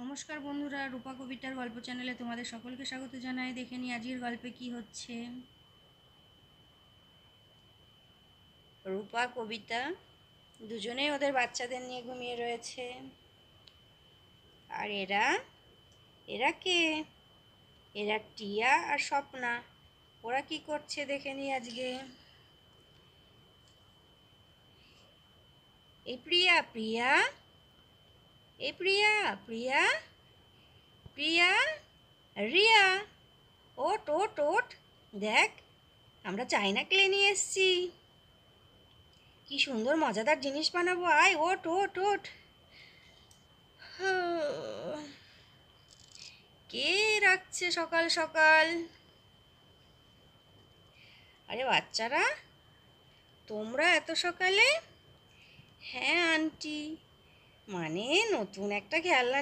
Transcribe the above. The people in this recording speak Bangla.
নমস্কার বন্ধুরা, রূপা কবিতার গল্প চ্যানেলে তোমাদের সকলকে স্বাগত জানাই। দেখে নি আজকের গল্পে কি হচ্ছে। রূপা কবিতা দুজনেই ওদের বাচ্চাদের নিয়ে ঘুমিয়ে রয়েছে। আর এরা এরা কে? এরা টিয়া আর স্বপ্না। ওরা কি করছে দেখে নি আজকে। এই প্রিয়া প্রিয়া এই প্রিয়া প্রিয়া প্রিয়া রিয়া, ওট ওট ওট, দেখ আমরা চাইনা ক্লে নিয়ে এসছি। কি সুন্দর মজাদার জিনিস বানাবো, আয় ওট ওট ওট। কে রাখছে সকাল সকাল? আরে বাচ্চারা, তোমরা এত সকালে? হ্যাঁ আন্টি, মানে নতুন একটা খেলনা